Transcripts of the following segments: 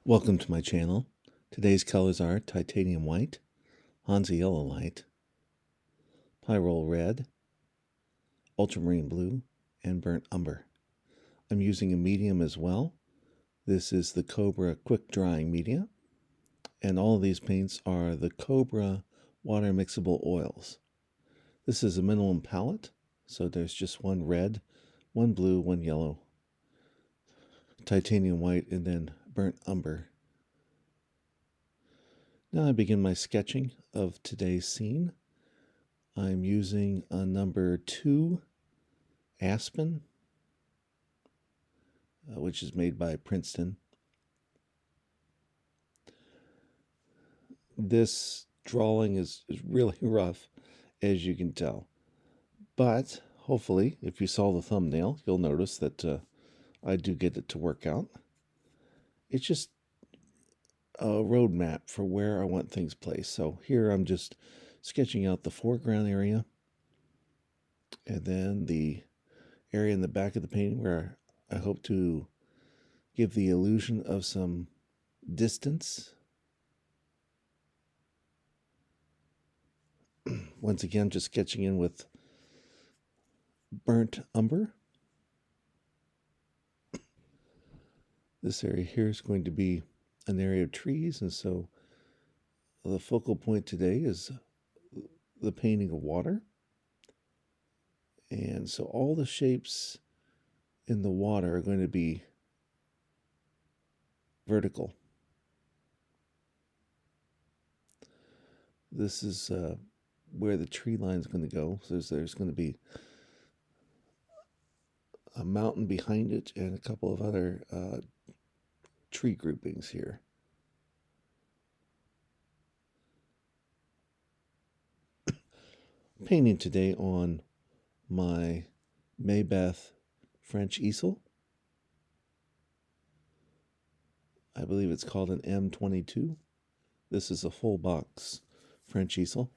Welcome to my channel. Today's colors are titanium white, Hansa yellow light, pyrrole red, ultramarine blue, and burnt umber. I'm using a medium as well. This is the Cobra quick drying media, and all of these paints are the Cobra water mixable oils. This is a minimum palette, so there's just one red, one blue, one yellow, titanium white, and then burnt umber. Now I begin my sketching of today's scene. I'm using a number 2 Aspen, which is made by Princeton. This drawing is really rough, as you can tell. But hopefully, if you saw the thumbnail, you'll notice that I do get it to work out. It's just a roadmap for where I want things placed. So here I'm just sketching out the foreground area, and then the area in the back of the painting where I hope to give the illusion of some distance. Once again, just sketching in with burnt umber. This area here is going to be an area of trees, and so the focal point today is the painting of water. And so all the shapes in the water are going to be vertical. This is where the tree line is going to go. So there's going to be a mountain behind it and a couple of other tree groupings here. Painting today on my Maybeth French easel. I believe it's called an M22. This is a full box French easel.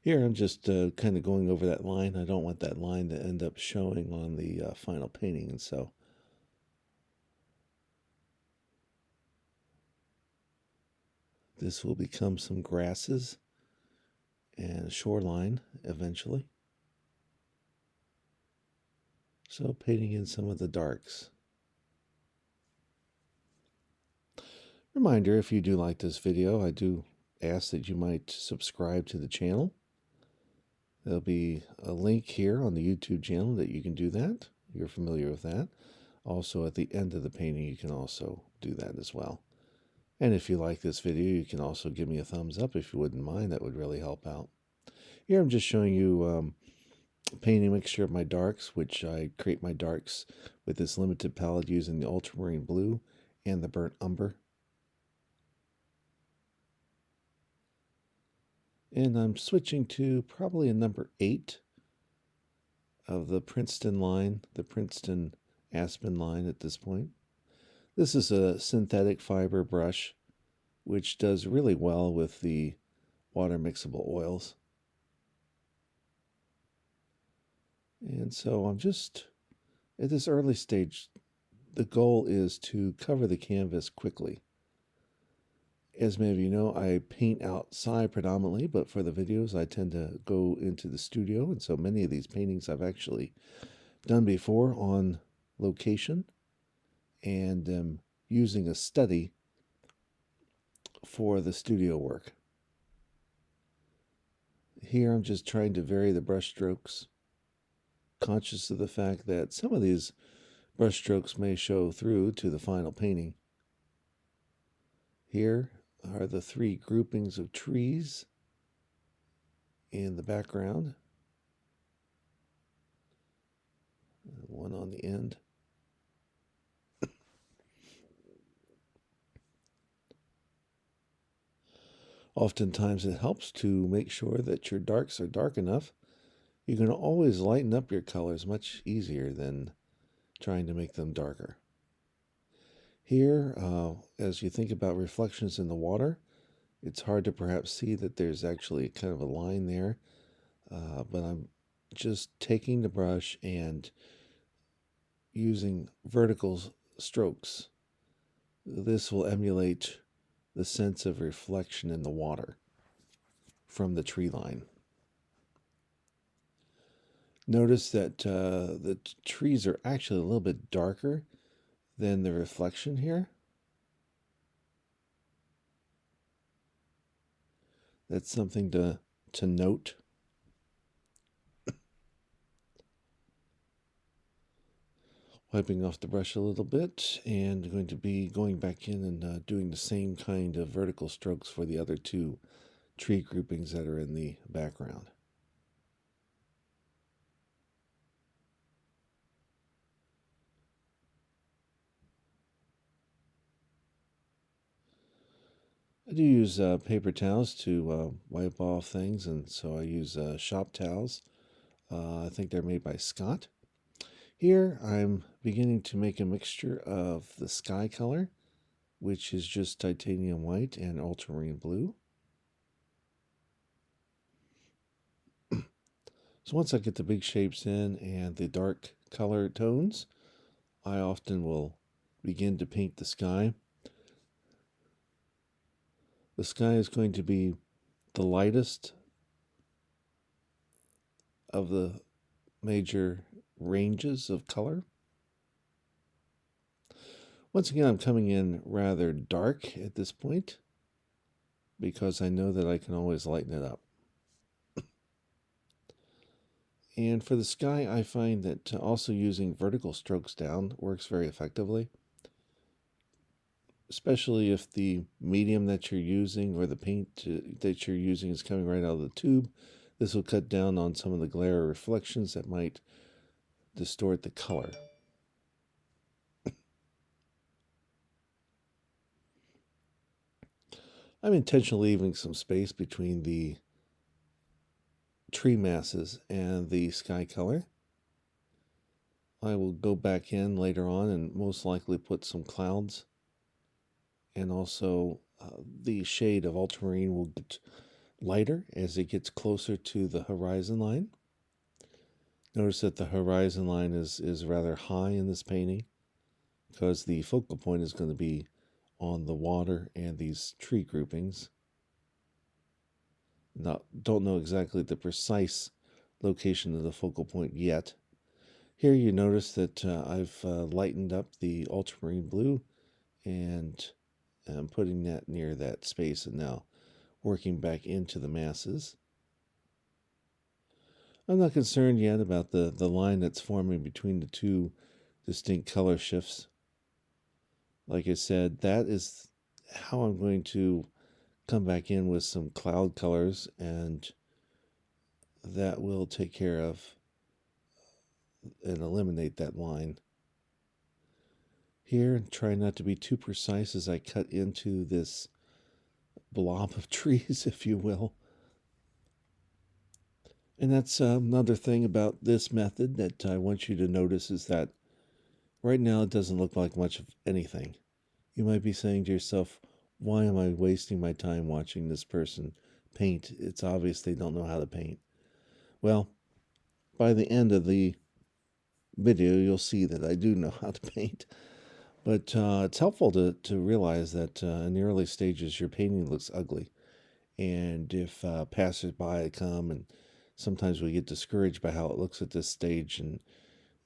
Here I'm just kind of going over that line. I don't want that line to end up showing on the final painting, and so this will become some grasses and a shoreline eventually. So painting in some of the darks. Reminder, if you do like this video, I do ask that you might subscribe to the channel. There'll be a link here on the YouTube channel that you can do that. You're familiar with that. Also, at the end of the painting, you can also do that as well. And if you like this video, you can also give me a thumbs up if you wouldn't mind. That would really help out. Here I'm just showing you painting mixture of my darks, which I create my darks with this limited palette using the ultramarine blue and the burnt umber. And I'm switching to probably a number 8 of the Princeton line, the Princeton Aspen line at this point. This is a synthetic fiber brush, which does really well with the water mixable oils. And so I'm just, at this early stage, the goal is to cover the canvas quickly. As many of you know, I paint outside predominantly, but for the videos I tend to go into the studio, and so many of these paintings I've actually done before on location, and using a study for the studio work. Here I'm just trying to vary the brush strokes, conscious of the fact that some of these brush strokes may show through to the final painting. Here are the 3 groupings of trees in the background, one on the end. Oftentimes it helps to make sure that your darks are dark enough. You can always lighten up your colors much easier than trying to make them darker. Here, as you think about reflections in the water, It's hard to perhaps see that there's actually kind of a line there, but I'm just taking the brush and using vertical strokes. This will emulate the sense of reflection in the water from the tree line. Notice that the trees are actually a little bit darker than the reflection here. That's something to note. Wiping off the brush a little bit, and going to be going back in and doing the same kind of vertical strokes for the other two tree groupings that are in the background. I do use paper towels to wipe off things, and so I use shop towels. I think they're made by Scott. Here I'm beginning to make a mixture of the sky color, which is just titanium white and ultramarine blue. So once I get the big shapes in and the dark color tones, I often will begin to paint the sky. The sky is going to be the lightest of the major ranges of color. Once again, I'm coming in rather dark at this point because I know that I can always lighten it up. And for the sky, I find that also using vertical strokes down works very effectively, especially if the medium that you're using or the paint that you're using is coming right out of the tube. This will cut down on some of the glare or reflections that might distort the color. I'm intentionally leaving some space between the tree masses and the sky color. I will go back in later on and most likely put some clouds, and also the shade of ultramarine will get lighter as it gets closer to the horizon line. Notice that the horizon line is rather high in this painting because the focal point is going to be on the water and these tree groupings. Don't know exactly the precise location of the focal point yet. Here you notice that I've lightened up the ultramarine blue, and I'm putting that near that space and now working back into the masses. I'm not concerned yet about the line that's forming between the two distinct color shifts. Like I said, that is how I'm going to come back in with some cloud colors, and that will take care of and eliminate that line. Here, try not to be too precise as I cut into this blob of trees, if you will. And that's another thing about this method that I want you to notice is that right now it doesn't look like much of anything. You might be saying to yourself, why am I wasting my time watching this person paint? It's obvious they don't know how to paint. Well, by the end of the video, you'll see that I do know how to paint. But it's helpful to realize that in the early stages, your painting looks ugly. And if passersby come, and sometimes we get discouraged by how it looks at this stage, and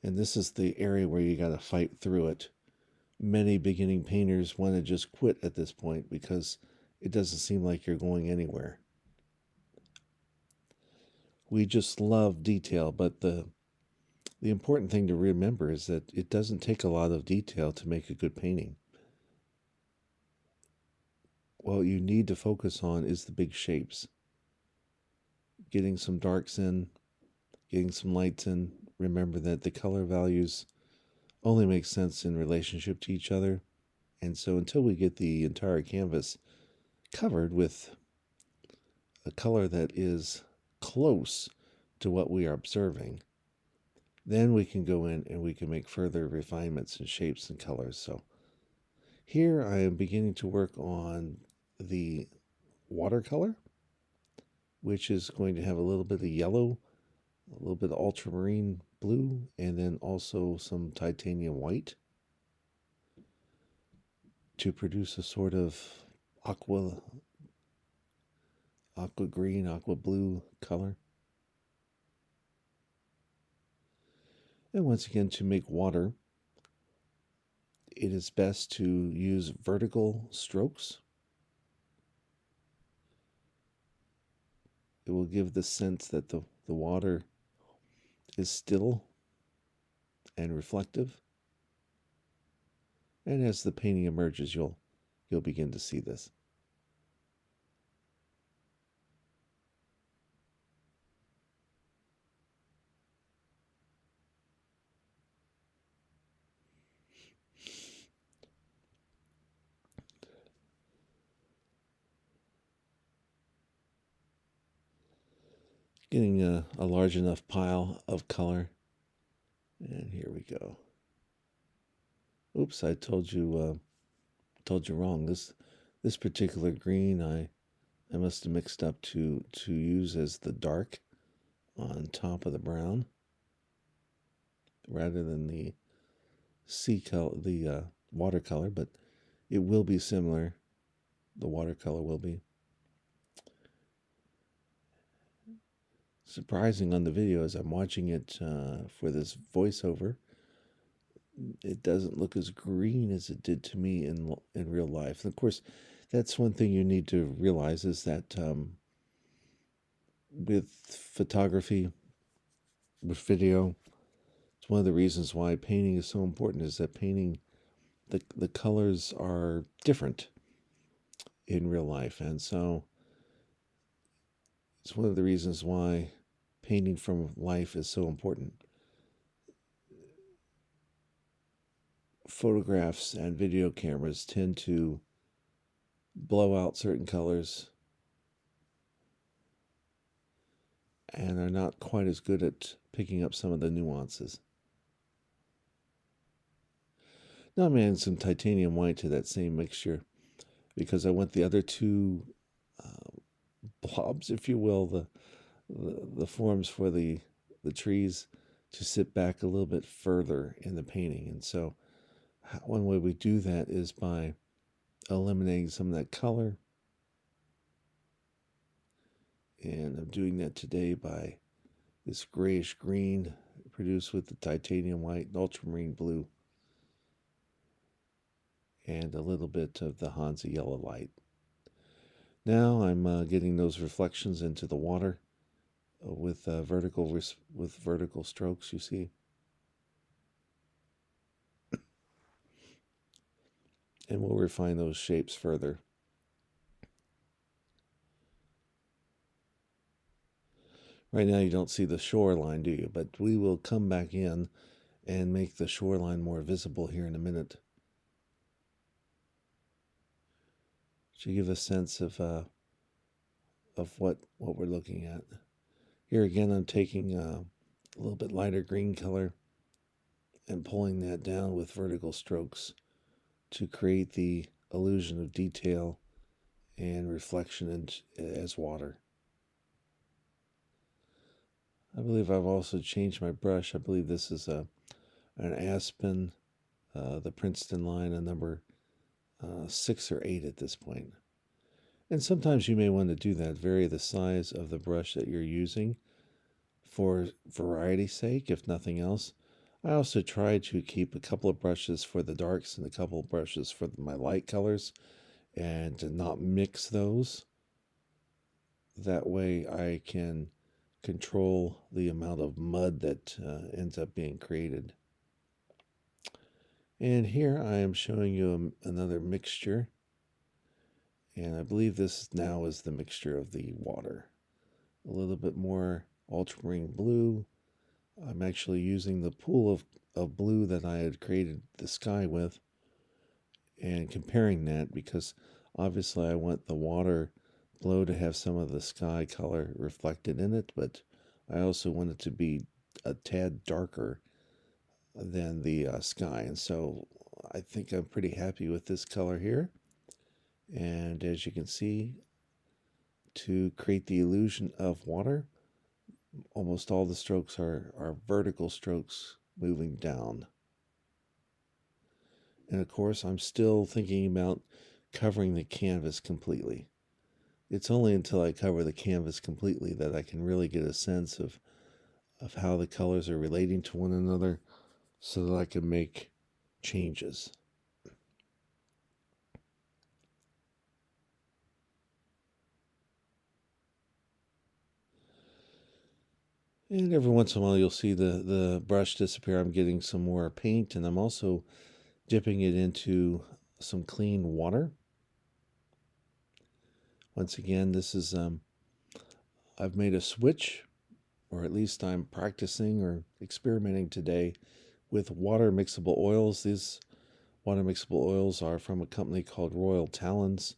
this is the area where you got to fight through it. Many beginning painters want to just quit at this point because it doesn't seem like you're going anywhere. We just love detail, but the important thing to remember is that it doesn't take a lot of detail to make a good painting. What you need to focus on is the big shapes. Getting some darks in, getting some lights in. Remember that the color values only make sense in relationship to each other. And so until we get the entire canvas covered with a color that is close to what we are observing, then we can go in and we can make further refinements in shapes and colors. So here I am beginning to work on the watercolor, which is going to have a little bit of yellow, a little bit of ultramarine blue, and then also some titanium white to produce a sort of aqua green, aqua blue color. And once again, to make water, it is best to use vertical strokes. It will give the sense that the water is still and reflective. And as the painting emerges, you'll begin to see this. Getting a large enough pile of color. And here we go. Oops, I told you wrong. This particular green I must have mixed up to use as the dark on top of the brown rather than the sea color, the watercolor, but it will be similar. The watercolor will be. Surprising on the video as I'm watching it for this voiceover, it doesn't look as green as it did to me in real life. And of course, that's one thing you need to realize is that with photography, with video, it's one of the reasons why painting is so important is that painting, the colors are different in real life. And so it's one of the reasons why painting from life is so important. Photographs and video cameras tend to blow out certain colors and are not quite as good at picking up some of the nuances. Now I'm adding some titanium white to that same mixture because I want the other two blobs, if you will, the forms for the trees to sit back a little bit further in the painting. And so one way we do that is by eliminating some of that color. And I'm doing that today by this grayish green produced with the titanium white and ultramarine blue and a little bit of the Hansa yellow light. Now I'm getting those reflections into the water with vertical strokes, you see. And we'll refine those shapes further. Right now you don't see the shoreline, do you? But we will come back in and make the shoreline more visible here in a minute. To give a sense of what we're looking at. Here again, I'm taking a little bit lighter green color and pulling that down with vertical strokes to create the illusion of detail and reflection as water. I believe I've also changed my brush. I believe this is an Aspen, the Princeton line, a number 6 or 8 at this point. And sometimes you may want to do that, vary the size of the brush that you're using for variety's sake, if nothing else. I also try to keep a couple of brushes for the darks and a couple of brushes for my light colors and to not mix those. That way I can control the amount of mud that ends up being created. And here I am showing you another mixture. And I believe this now is the mixture of the water. A little bit more ultramarine blue. I'm actually using the pool of blue that I had created the sky with and comparing that because obviously I want the water below to have some of the sky color reflected in it, but I also want it to be a tad darker than the sky. And so I think I'm pretty happy with this color here. And as you can see, to create the illusion of water, almost all the strokes are vertical strokes moving down. And of course, I'm still thinking about covering the canvas completely. It's only until I cover the canvas completely that I can really get a sense of how the colors are relating to one another so that I can make changes. And every once in a while, you'll see the brush disappear. I'm getting some more paint, and I'm also dipping it into some clean water. Once again, this is I've made a switch, or at least I'm practicing or experimenting today with water mixable oils. These water mixable oils are from a company called Royal Talons.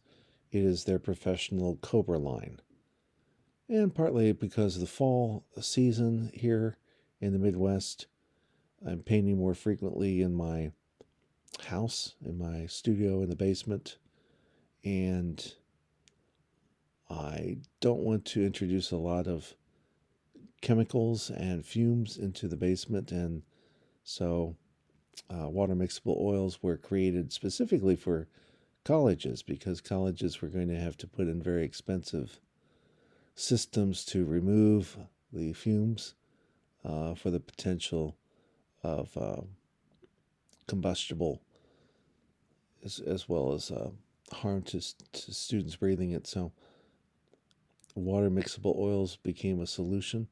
It is their professional Cobra line. And partly because of the fall season here in the Midwest, I'm painting more frequently in my house, in my studio in the basement, and I don't want to introduce a lot of chemicals and fumes into the basement, and so water mixable oils were created specifically for colleges because colleges were going to have to put in very expensive systems to remove the fumes for the potential of combustible as well as harm to students breathing it. So water mixable oils became a solution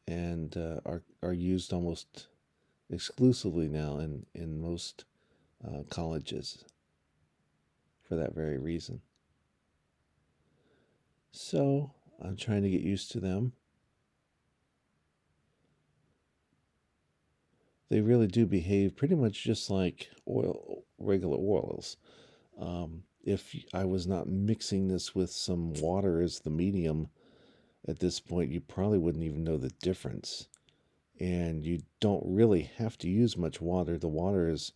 and are used almost exclusively now in most colleges for that very reason. So I'm trying to get used to them. They really do behave pretty much just like regular oils. If I was not mixing this with some water as the medium at this point, you probably wouldn't even know the difference. And you don't really have to use much water. The water is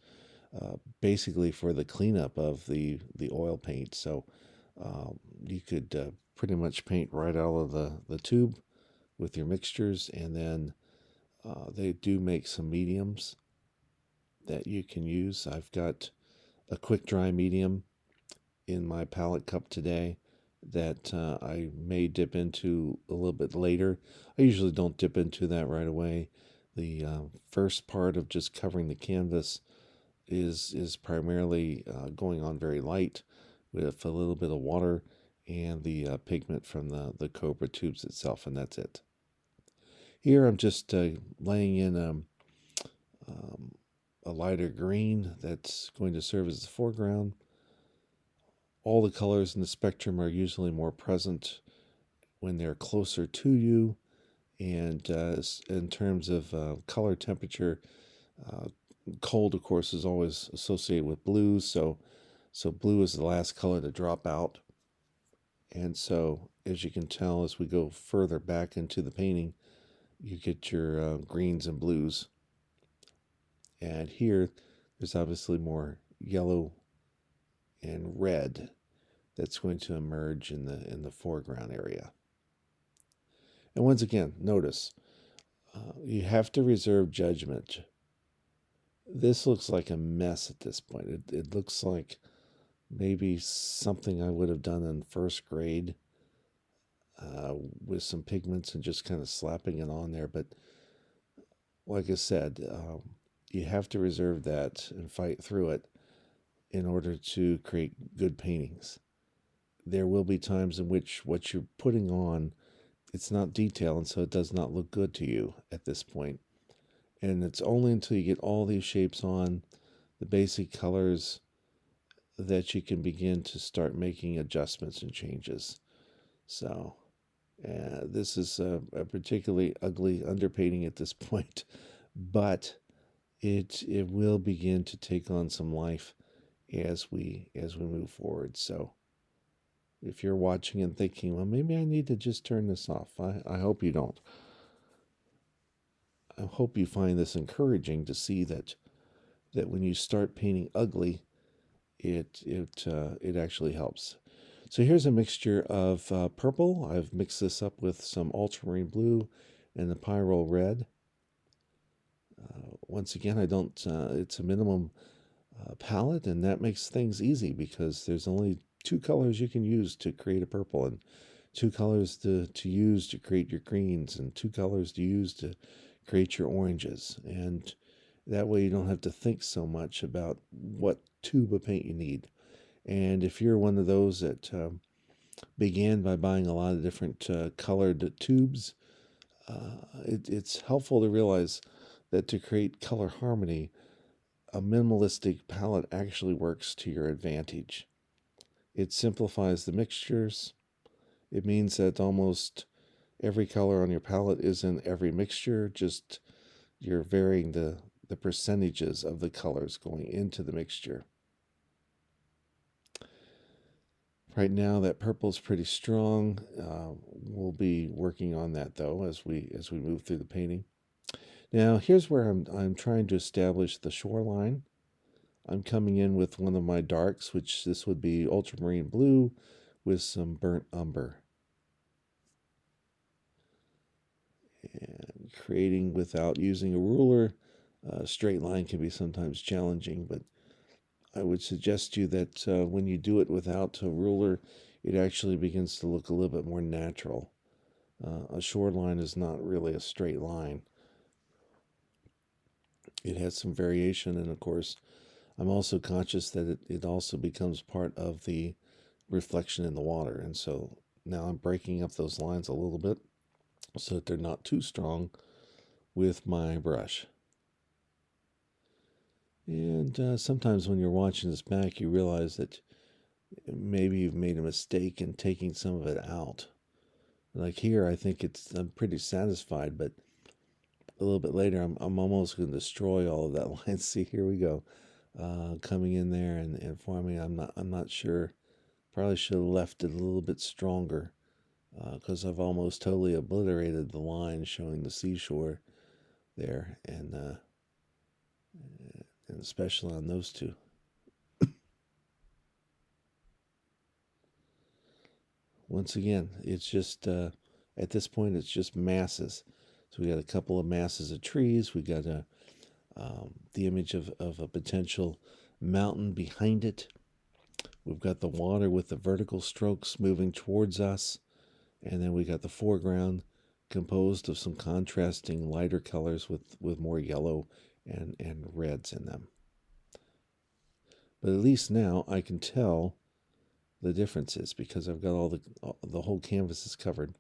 basically for the cleanup of the oil paint. So you could pretty much paint right out of the tube with your mixtures, and then they do make some mediums that you can use. I've got a quick dry medium in my palette cup today that I may dip into a little bit later. I usually don't dip into that right away. The first part of just covering the canvas is primarily going on very light with a little bit of water and the pigment from the Cobra tubes itself, and that's it. Here I'm just laying in a lighter green that's going to serve as the foreground. All the colors in the spectrum are usually more present when they're closer to you. And in terms of color temperature, cold, of course, is always associated with blues. So blue is the last color to drop out. And so, as you can tell, as we go further back into the painting, you get your greens and blues. And here, there's obviously more yellow and red that's going to emerge in the foreground area. And once again, notice you have to reserve judgment. This looks like a mess at this point. It looks like maybe something I would have done in first grade with some pigments and just kind of slapping it on there. But like I said, you have to reserve that and fight through it in order to create good paintings. There will be times in which what you're putting on, it's not detail, and so it does not look good to you at this point. And it's only until you get all these shapes on, the basic colors, that you can begin to start making adjustments and changes. So this is a particularly ugly underpainting at this point, but it will begin to take on some life as we move forward. So if you're watching and thinking, well, maybe I need to just turn this off, I hope you don't. I hope you find this encouraging to see that when you start painting ugly, it actually helps. So here's a mixture of purple. I've mixed this up with some ultramarine blue and the pyro red. Once again, I don't, it's a minimum palette, and that makes things easy because there's only two colors you can use to create a purple, and two colors to use to create your greens, and two colors to use to create your oranges. And that way you don't have to think so much about what tube of paint you need. And if you're one of those that began by buying a lot of different colored tubes, it's helpful to realize that to create color harmony, a minimalistic palette actually works to your advantage. It simplifies the mixtures. It means that almost every color on your palette is in every mixture, just you're varying the percentages of the colors going into the mixture. Right now, that purple is pretty strong. We'll be working on that though as we move through the painting. Now, here's where I'm trying to establish the shoreline. I'm coming in with one of my darks, which this would be ultramarine blue with some burnt umber. And creating without using a ruler, a straight line can be sometimes challenging, but I would suggest to you that when you do it without a ruler, it actually begins to look a little bit more natural. A shoreline is not really a straight line. It has some variation, and of course, I'm also conscious that it also becomes part of the reflection in the water. And so now I'm breaking up those lines a little bit so that they're not too strong with my brush. And sometimes when you're watching this back, you realize that maybe you've made a mistake in taking some of it out. Like here, I think I'm pretty satisfied, but a little bit later, I'm almost going to destroy all of that line. See, here we go, coming in there and forming. I'm not sure. Probably should have left it a little bit stronger because I've almost totally obliterated the line showing the seashore there, and especially on those two. Once again, it's just at this point it's just masses. So we got a couple of masses of trees. We got the image of a potential mountain behind it. We've got the water with the vertical strokes moving towards us. And then we got the foreground composed of some contrasting lighter colors with more yellow and reds in them. But at least now I can tell the differences because I've got all the whole canvas is covered.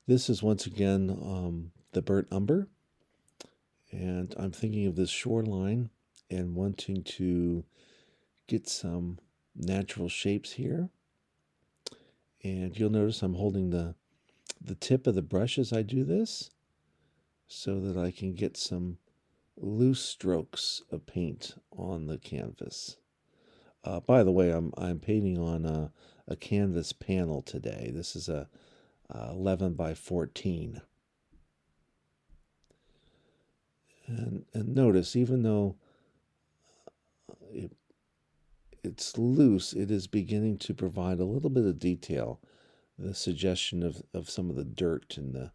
This is once again the burnt umber. And I'm thinking of this shoreline and wanting to get some natural shapes here. And you'll notice I'm holding the tip of the brush as I do this so that I can get some loose strokes of paint on the canvas. By the way, I'm painting on a canvas panel today. This is a 11 by 14. And notice, even though it's loose, it is beginning to provide a little bit of detail. The suggestion of some of the dirt and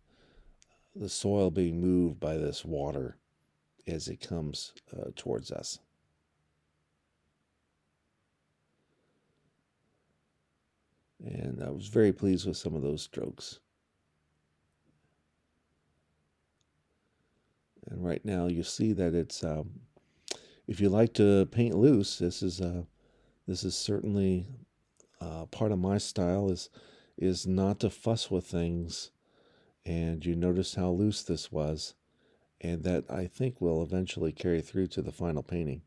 the soil being moved by this water as it comes towards us. And I was very pleased with some of those strokes. And right now you see that it's, if you like to paint loose, this is certainly part of my style is not to fuss with things. And you notice how loose this was, and that I think will eventually carry through to the final painting.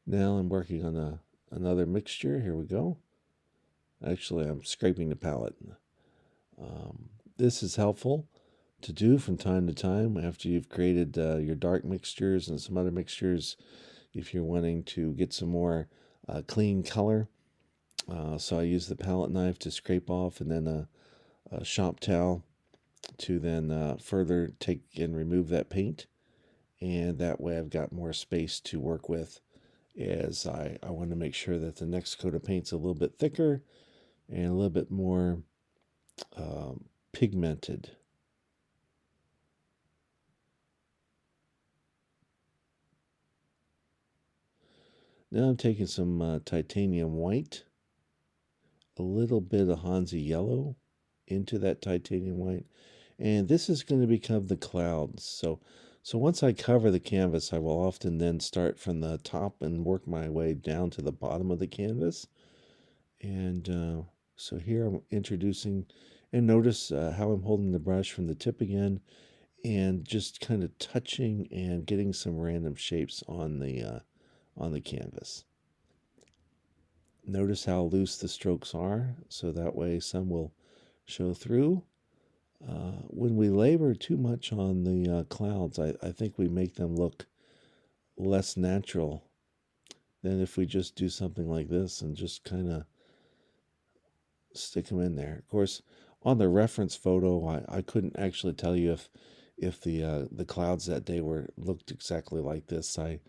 Now I'm working on another mixture. Here we go. Actually, I'm scraping the palette. This is helpful to do from time to time after you've created your dark mixtures and some other mixtures if you're wanting to get some more clean color. So I use the palette knife to scrape off, and then a shop towel to then further take and remove that paint. And that way I've got more space to work with as I want to make sure that the next coat of paint's a little bit thicker and a little bit more pigmented. Now I'm taking some titanium white, a little bit of Hansa yellow into that titanium white, and this is going to become the clouds. So once I cover the canvas, I will often then start from the top and work my way down to the bottom of the canvas. And so here I'm introducing, and notice how I'm holding the brush from the tip again, and just kind of touching and getting some random shapes on the canvas. Notice how loose the strokes are, so that way some will show through. When we labor too much on the clouds, I think we make them look less natural than if we just do something like this and just kind of stick them in there. Of course, on the reference photo, I couldn't actually tell you if the clouds that day were looked exactly like this. I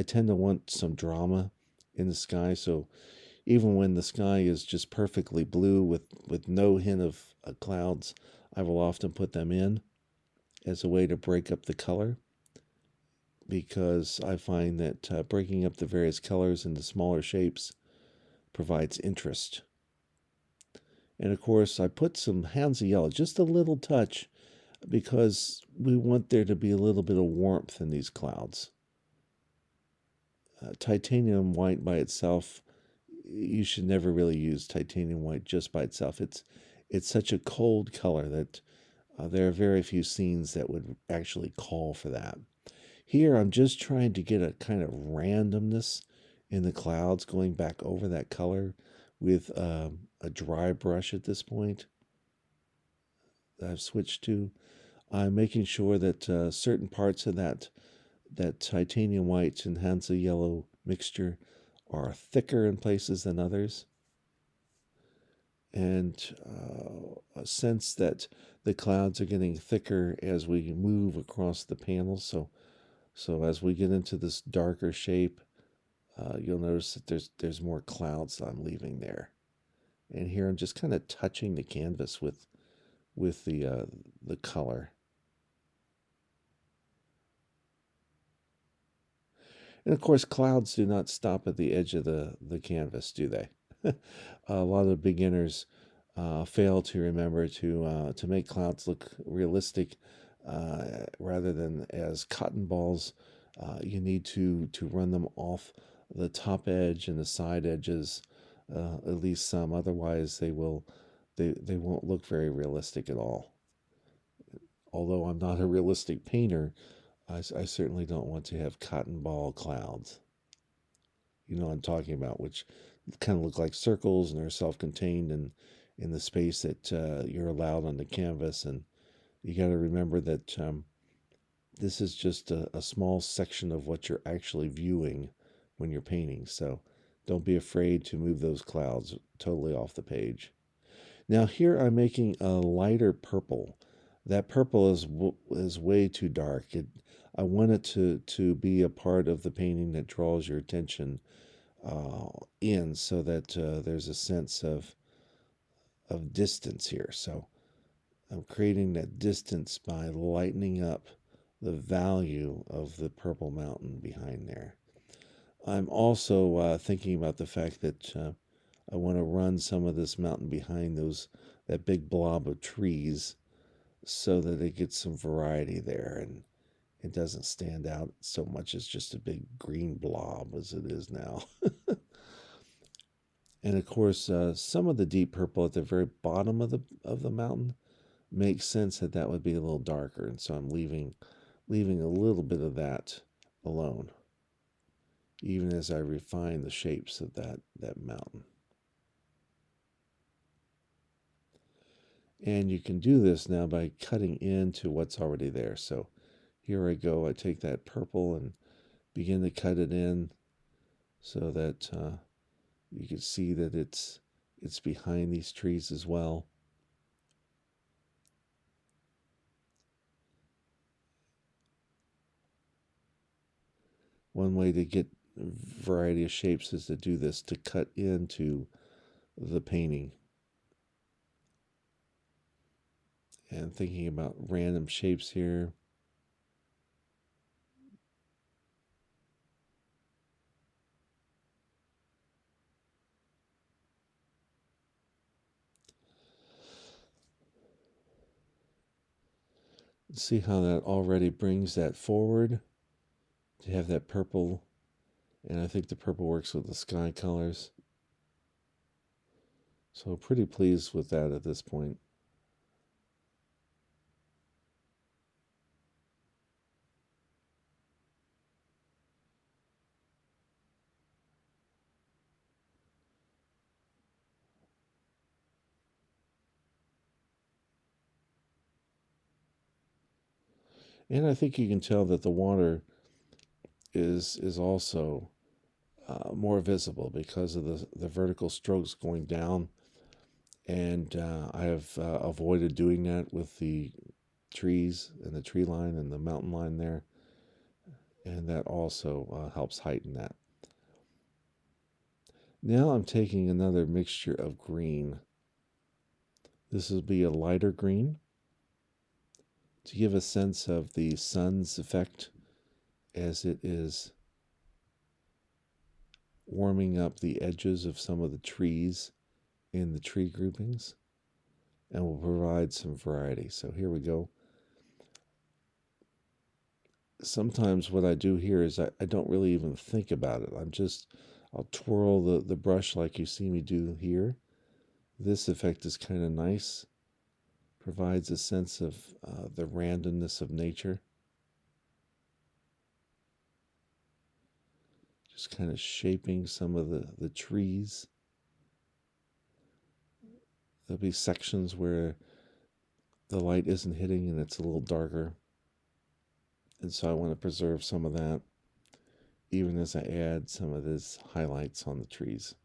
tend to want some drama in the sky, so even when the sky is just perfectly blue with no hint of clouds, I will often put them in as a way to break up the color, because I find that breaking up the various colors into smaller shapes provides interest. And of course, I put some Hansa yellow, just a little touch, because we want there to be a little bit of warmth in these clouds. Titanium white by itself, you should never really use titanium white just by itself. It's such a cold color that there are very few scenes that would actually call for that. Here, I'm just trying to get a kind of randomness in the clouds, going back over that color with a dry brush at this point that I've switched to. I'm making sure that certain parts of that titanium white and Hansa yellow mixture are thicker in places than others, and a sense that the clouds are getting thicker as we move across the panels. So as we get into this darker shape, you'll notice that there's more clouds that I'm leaving there. And here I'm just kind of touching the canvas with the color. And of course, clouds do not stop at the edge of the canvas, do they? A lot of beginners fail to remember to make clouds look realistic rather than as cotton balls. You need to run them off the top edge and the side edges, at least some. Otherwise, they won't look very realistic at all. Although I'm not a realistic painter, I certainly don't want to have cotton ball clouds. You know what I'm talking about, which kind of look like circles and are self-contained in the space that you're allowed on the canvas. And you got to remember that this is just a small section of what you're actually viewing when you're painting. So don't be afraid to move those clouds totally off the page. Now here I'm making a lighter purple. That purple is way too dark. I want it to be a part of the painting that draws your attention in, so that there's a sense of distance here. So I'm creating that distance by lightening up the value of the purple mountain behind there. I'm also thinking about the fact that I want to run some of this mountain behind that big blob of trees, so that it gets some variety there and it doesn't stand out so much as just a big green blob as it is now. And of course, some of the deep purple at the very bottom of the mountain makes sense that would be a little darker, and so I'm leaving a little bit of that alone, even as I refine the shapes of that mountain. And you can do this now by cutting into what's already there. So here I go. I take that purple and begin to cut it in so that you can see that it's behind these trees as well. One way to get a variety of shapes is to do this, to cut into the painting. And thinking about random shapes here. See how that already brings that forward to have that purple. And I think the purple works with the sky colors. So pretty pleased with that at this point. And I think you can tell that the water is also more visible because of the vertical strokes going down. And I have avoided doing that with the trees and the tree line and the mountain line there. And that also helps heighten that. Now I'm taking another mixture of green. This will be a lighter green to give a sense of the sun's effect as it is warming up the edges of some of the trees in the tree groupings, and will provide some variety. So here we go. Sometimes what I do here is I don't really even think about it. I'll twirl the brush like you see me do here. This effect is kind of nice, provides a sense of the randomness of nature. Just kind of shaping some of the trees. There'll be sections where the light isn't hitting and it's a little darker. And so I want to preserve some of that, even as I add some of these highlights on the trees.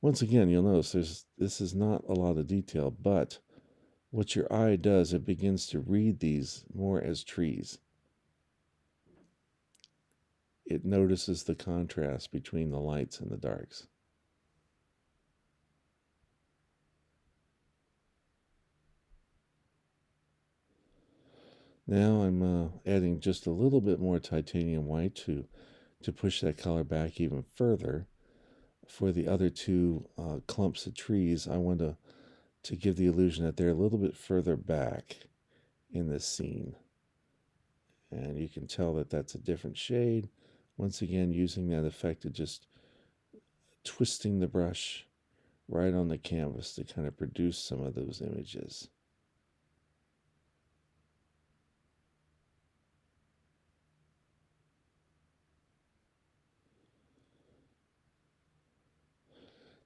Once again, you'll notice this is not a lot of detail, but what your eye does, it begins to read these more as trees. It notices the contrast between the lights and the darks. Now I'm adding just a little bit more titanium white to push that color back even further. For the other two clumps of trees, I want to give the illusion that they're a little bit further back in this scene. And you can tell that that's a different shade. Once again, using that effect of just twisting the brush right on the canvas to kind of produce some of those images.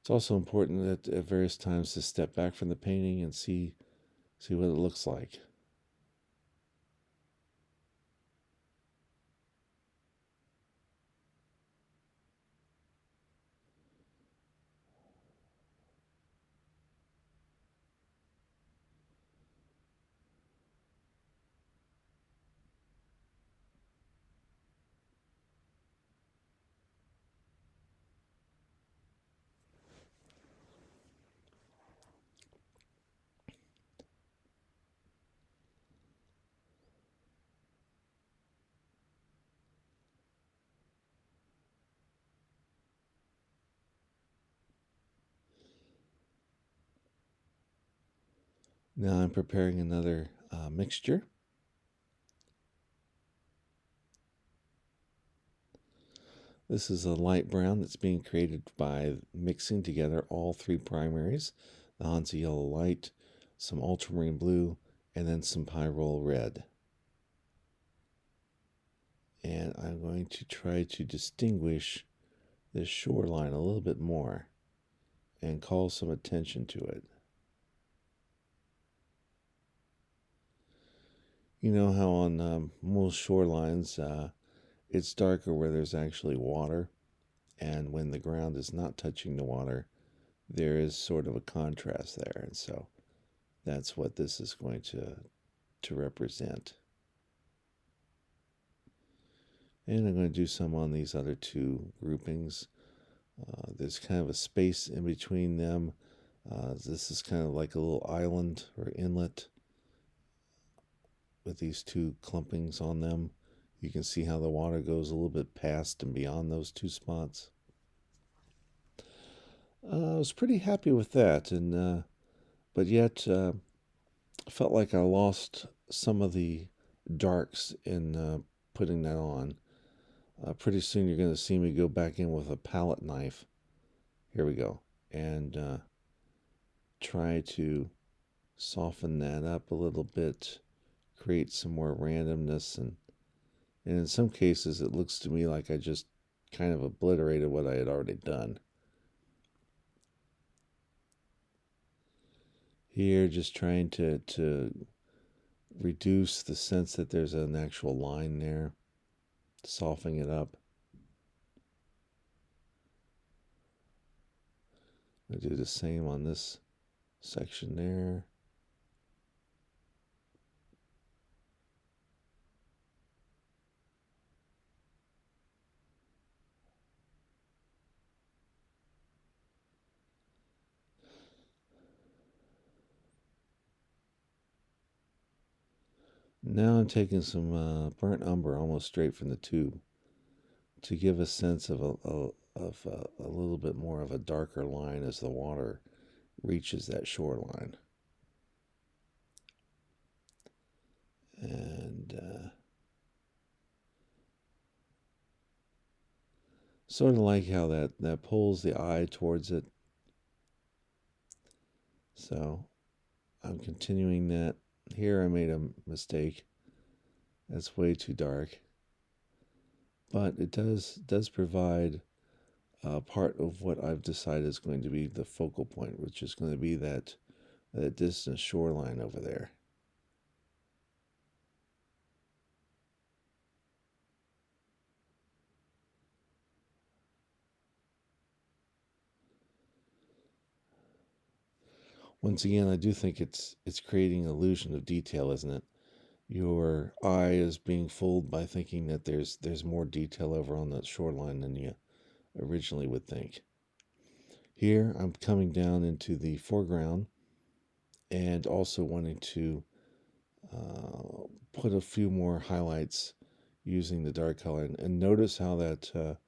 It's also important that at various times to step back from the painting and see what it looks like. Now I'm preparing another mixture. This is a light brown that's being created by mixing together all three primaries, the Hansa Yellow Light, some ultramarine blue, and then some pyrrole red. And I'm going to try to distinguish this shoreline a little bit more and call some attention to it. You know how on most shorelines it's darker where there's actually water, and when the ground is not touching the water, there is sort of a contrast there, and so that's what this is going to represent. And I'm going to do some on these other two groupings. There's kind of a space in between them. This is kind of like a little island or inlet with these two clumpings on them. You can see how the water goes a little bit past and beyond those two spots. I was pretty happy with that, and but yet felt like I lost some of the darks in putting that on. Pretty soon you're going to see me go back in with a palette knife. Here we go. And try to soften that up a little bit, create some more randomness. And in some cases, it looks to me like I just kind of obliterated what I had already done. Here, just trying to reduce the sense that there's an actual line there, softening it up. I do the same on this section there. Now I'm taking some burnt umber almost straight from the tube to give a sense of a little bit more of a darker line as the water reaches that shoreline. And sort of like how that pulls the eye towards it. So I'm continuing that. Here I made a mistake. That's way too dark. But it does provide part of what I've decided is going to be the focal point, which is going to be that distant shoreline over there. Once again, I do think it's creating an illusion of detail, isn't it? Your eye is being fooled by thinking that there's more detail over on that shoreline than you originally would think. Here, I'm coming down into the foreground and also wanting to put a few more highlights using the dark color. And notice how that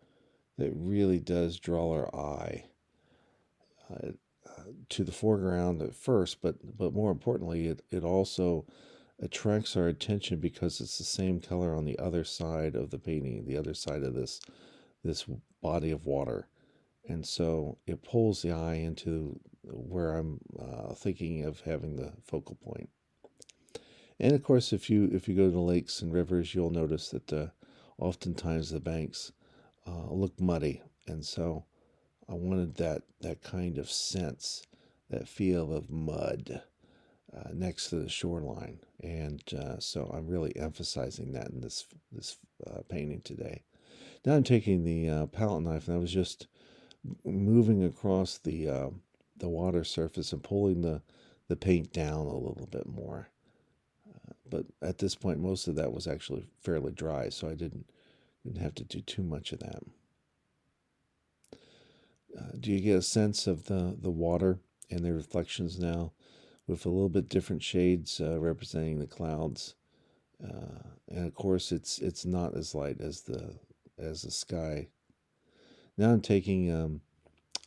really does draw our eye to the foreground at first, but more importantly, it also attracts our attention because it's the same color on the other side of the painting, the other side of this body of water. And so it pulls the eye into where I'm thinking of having the focal point. And of course, if you go to lakes and rivers, you'll notice that oftentimes the banks look muddy, and so I wanted that kind of sense, that feel of mud next to the shoreline, and so I'm really emphasizing that in this painting today. Now I'm taking the palette knife, and I was just moving across the water surface and pulling the paint down a little bit more. But at this point, most of that was actually fairly dry, so I didn't have to do too much of that. Do you get a sense of the water and the reflections now, with a little bit different shades representing the clouds? And of course, it's not as light as the sky. Now I'm taking a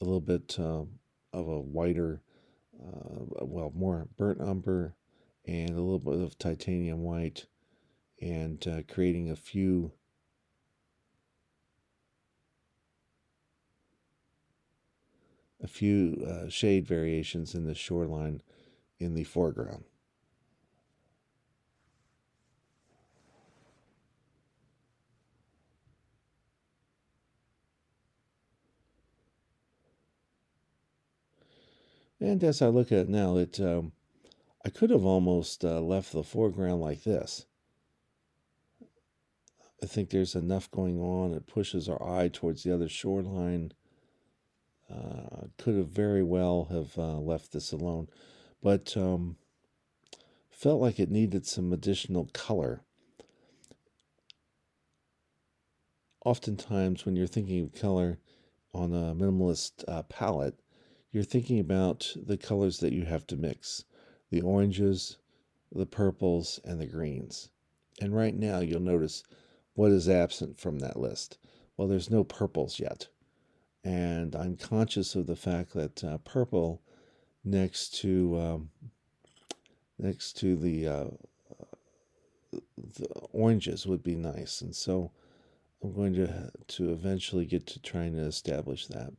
little bit of a whiter, more burnt umber, and a little bit of titanium white, and creating a few shade variations in the shoreline in the foreground. And as I look at it now, I could have almost left the foreground like this. I think there's enough going on. It pushes our eye towards the other shoreline. Could have very well have left this alone, but felt like it needed some additional color. Oftentimes, when you're thinking of color on a minimalist palette, you're thinking about the colors that you have to mix: the oranges, the purples, and the greens. And right now, you'll notice what is absent from that list. Well, there's no purples yet. And I'm conscious of the fact that purple next to the oranges would be nice, and so I'm going to eventually get to trying to establish that.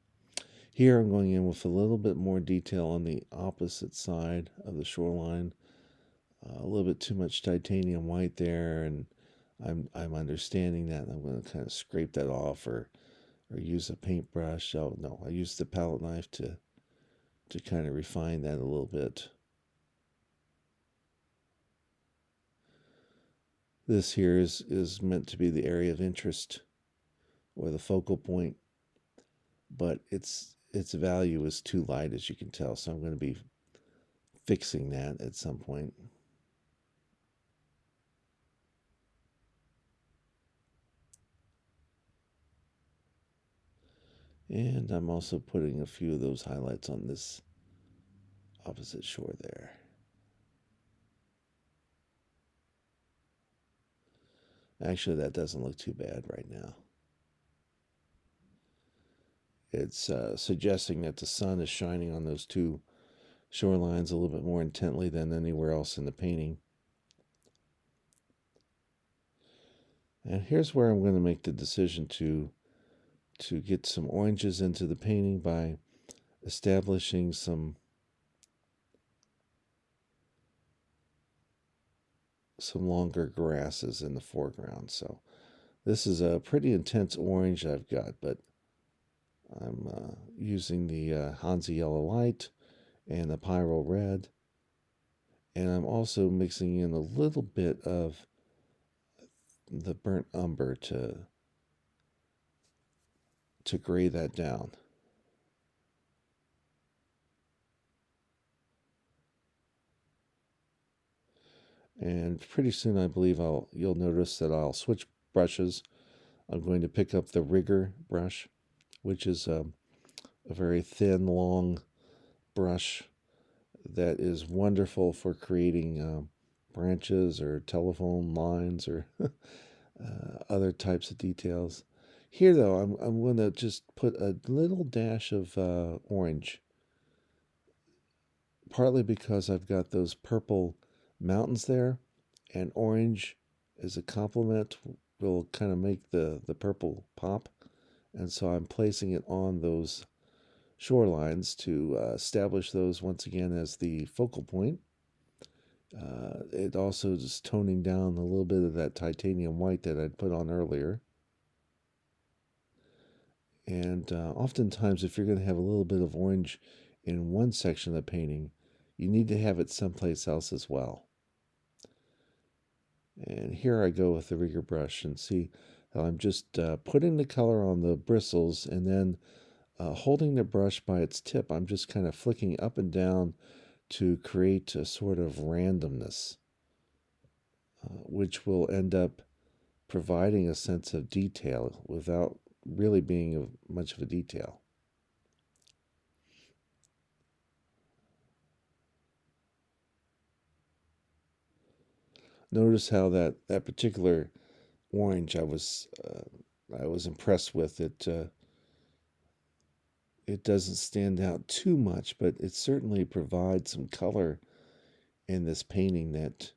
Here I'm going in with a little bit more detail on the opposite side of the shoreline. A little bit too much titanium white there, and I'm understanding that, and I'm going to kind of scrape that off or use a paintbrush. Oh no, I used the palette knife to kind of refine that a little bit. This here is meant to be the area of interest or the focal point, but its value is too light, as you can tell, so I'm going to be fixing that at some point. And I'm also putting a few of those highlights on this opposite shore there. Actually, that doesn't look too bad right now. It's suggesting that the sun is shining on those two shorelines a little bit more intently than anywhere else in the painting. And here's where I'm going to make the decision to get some oranges into the painting by establishing some longer grasses in the foreground. So this is a pretty intense orange I've got, but I'm using the Hansa yellow light and the pyro red, and I'm also mixing in a little bit of the burnt umber to gray that down. And pretty soon I believe you'll notice that I'll switch brushes. I'm going to pick up the rigger brush, which is a very thin, long brush that is wonderful for creating branches or telephone lines or other types of details. Here, though, I'm going to just put a little dash of orange, partly because I've got those purple mountains there, and orange as a complement will kind of make the purple pop. And so I'm placing it on those shorelines to establish those once again as the focal point. It also is toning down a little bit of that titanium white that I'd put on earlier. And oftentimes, if you're going to have a little bit of orange in one section of the painting, you need to have it someplace else as well. And here I go with the rigger brush, and see how I'm just putting the color on the bristles, and then holding the brush by its tip, I'm just kind of flicking up and down to create a sort of randomness, which will end up providing a sense of detail without really being much of a detail. Notice how that particular orange I was impressed with. It doesn't stand out too much, but it certainly provides some color in this painting that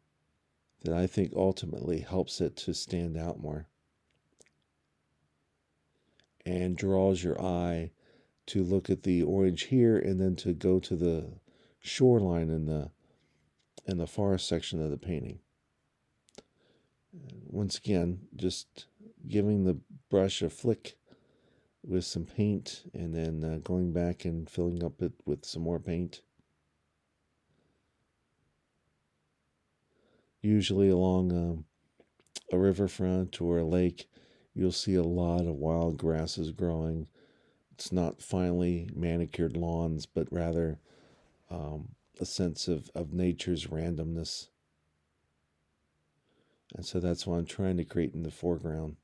I think ultimately helps it to stand out more and draws your eye to look at the orange here and then to go to the shoreline in the in the far section of the painting. Once again, just giving the brush a flick with some paint, and then going back and filling up it with some more paint. Usually along a riverfront or a lake, you'll see a lot of wild grasses growing. It's not finely manicured lawns, but rather a sense of nature's randomness. And so that's what I'm trying to create in the foreground.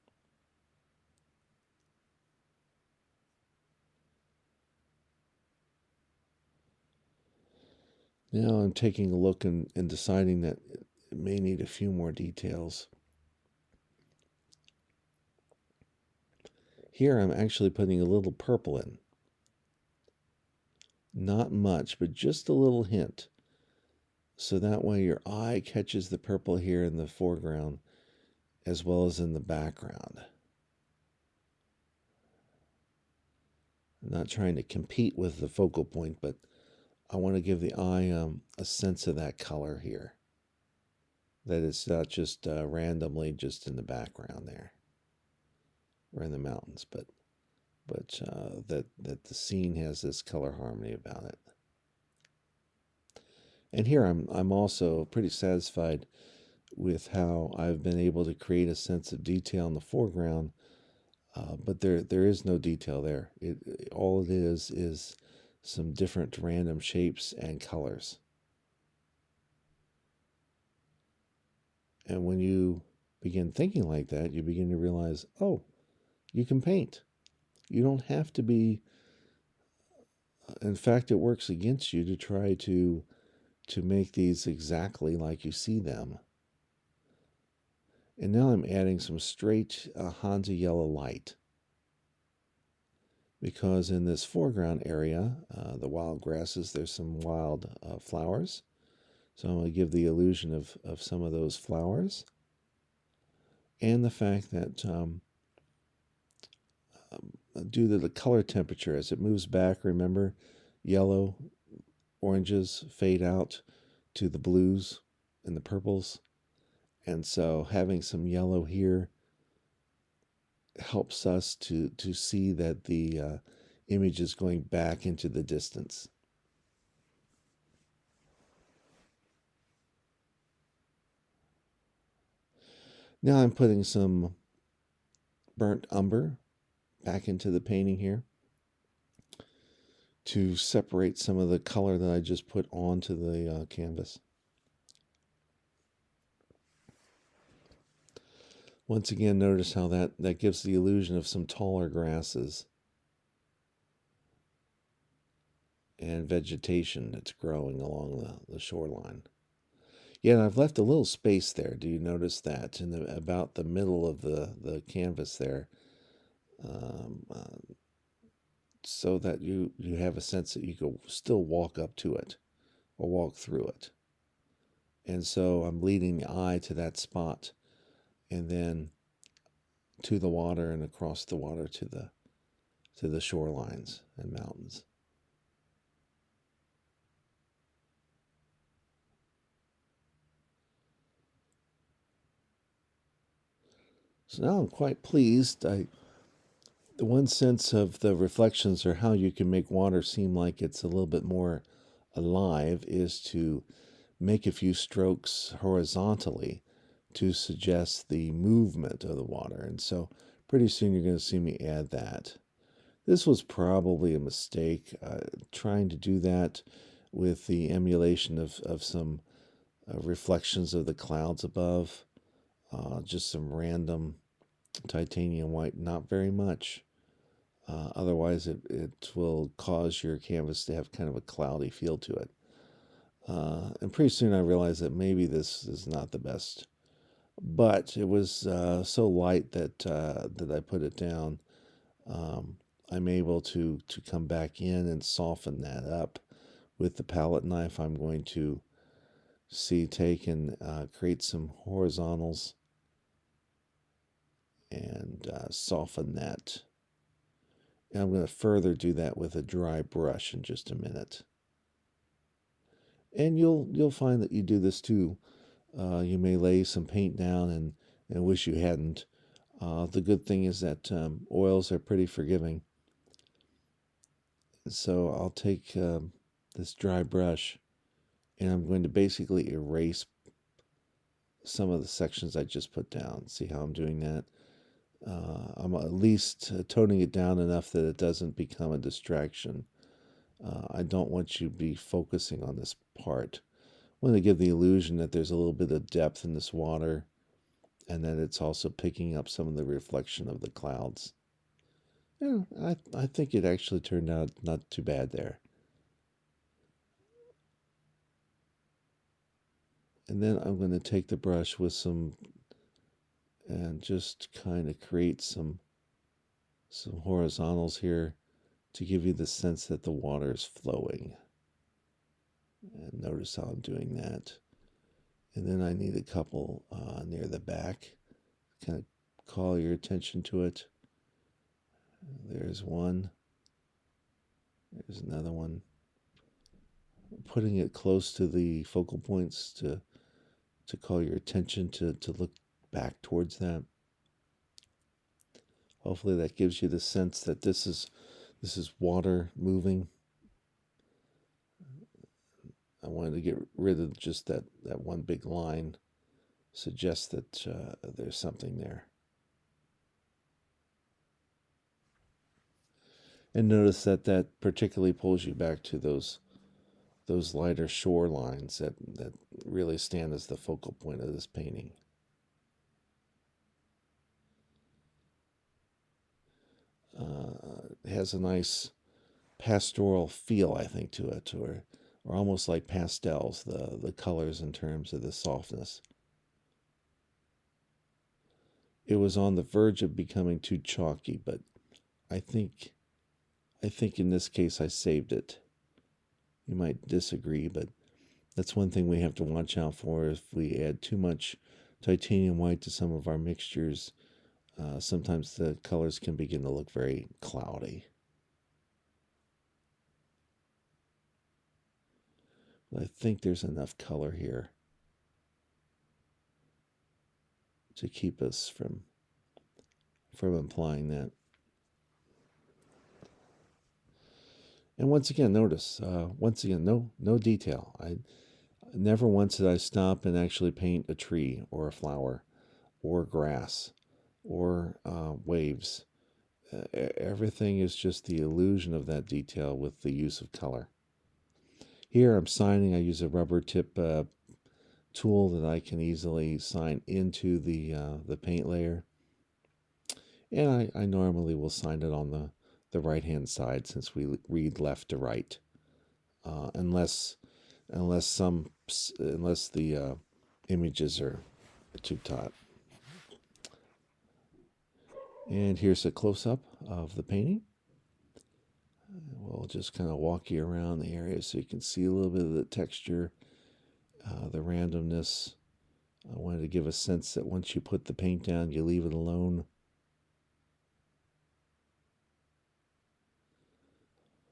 Now I'm taking a look and deciding that it may need a few more details. Here I'm actually putting a little purple in. Not much, but just a little hint. So that way your eye catches the purple here in the foreground as well as in the background. I'm not trying to compete with the focal point, but I want to give the eye a sense of that color here. That it's not just randomly just in the background there or in the mountains, but that the scene has this color harmony about it. And here I'm also pretty satisfied with how I've been able to create a sense of detail in the foreground, but there is no detail there. All it is some different random shapes and colors. And when you begin thinking like that, you begin to realize, oh, you can paint. You don't have to be. In fact, it works against you to try to make these exactly like you see them. And now I'm adding some straight Hansa yellow light, because in this foreground area, the wild grasses, there's some wild flowers. So I'm going to give the illusion of some of those flowers. And the fact that due to the color temperature, as it moves back, remember, yellow, oranges fade out to the blues and the purples. And so having some yellow here helps us to see that the image is going back into the distance. Now I'm putting some burnt umber back into the painting here to separate some of the color that I just put onto the canvas. Once again, notice how that gives the illusion of some taller grasses and vegetation that's growing along the shoreline. Yeah, and I've left a little space there. Do you notice that? In about the middle of the canvas there, so that you have a sense that you can still walk up to it or walk through it. And so I'm leading the eye to that spot, and then to the water and across the water to the shorelines and mountains. So now I'm quite pleased. The one sense of the reflections, or how you can make water seem like it's a little bit more alive, is to make a few strokes horizontally to suggest the movement of the water. And so pretty soon you're going to see me add that. This was probably a mistake, trying to do that with the emulation of some reflections of the clouds above, just some random titanium white, not very much. Otherwise, it will cause your canvas to have kind of a cloudy feel to it. And pretty soon I realized that maybe this is not the best. But it was so light that I put it down. I'm able to come back in and soften that up with the palette knife. I'm going to take and create some horizontals and soften that. And I'm going to further do that with a dry brush in just a minute. And you'll find that you do this too. You may lay some paint down and wish you hadn't. The good thing is that oils are pretty forgiving. So I'll take this dry brush and I'm going to basically erase some of the sections I just put down. See how I'm doing that? I'm at least toning it down enough that it doesn't become a distraction. I don't want you to be focusing on this part. I want to give the illusion that there's a little bit of depth in this water and that it's also picking up some of the reflection of the clouds. Yeah, I think it actually turned out not too bad there. And then I'm going to take the brush with some and just kind of create some horizontals here to give you the sense that the water is flowing. And notice how I'm doing that. And then I need a couple near the back. Kind of call your attention to it. There's one. There's another one. Putting it close to the focal points to call your attention to look back towards that. Hopefully that gives you the sense that this is water moving. I wanted to get rid of just that one big line. Suggests that there's something there. And notice that particularly pulls you back to those lighter shorelines that really stand as the focal point of this painting. It has a nice pastoral feel, I think, to it, or almost like pastels, the colors in terms of the softness. It was on the verge of becoming too chalky, but I think in this case I saved it. You might disagree, but that's one thing we have to watch out for. If we add too much titanium white to some of our mixtures, sometimes the colors can begin to look very cloudy. But I think there's enough color here to keep us from implying that. And once again, notice, no detail. I never once did I stop and actually paint a tree or a flower or grass or waves. Everything is just the illusion of that detail with the use of color. Here I'm signing. I use a rubber tip tool that I can easily sign into the paint layer. And I normally will sign it on the right-hand side since we read left to right. Unless the images are too taut. And here's a close-up of the painting. We'll just kind of walk you around the area so you can see a little bit of the texture, the randomness. I wanted to give a sense that once you put the paint down, you leave it alone.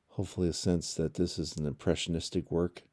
Hopefully a sense that this is an impressionistic work.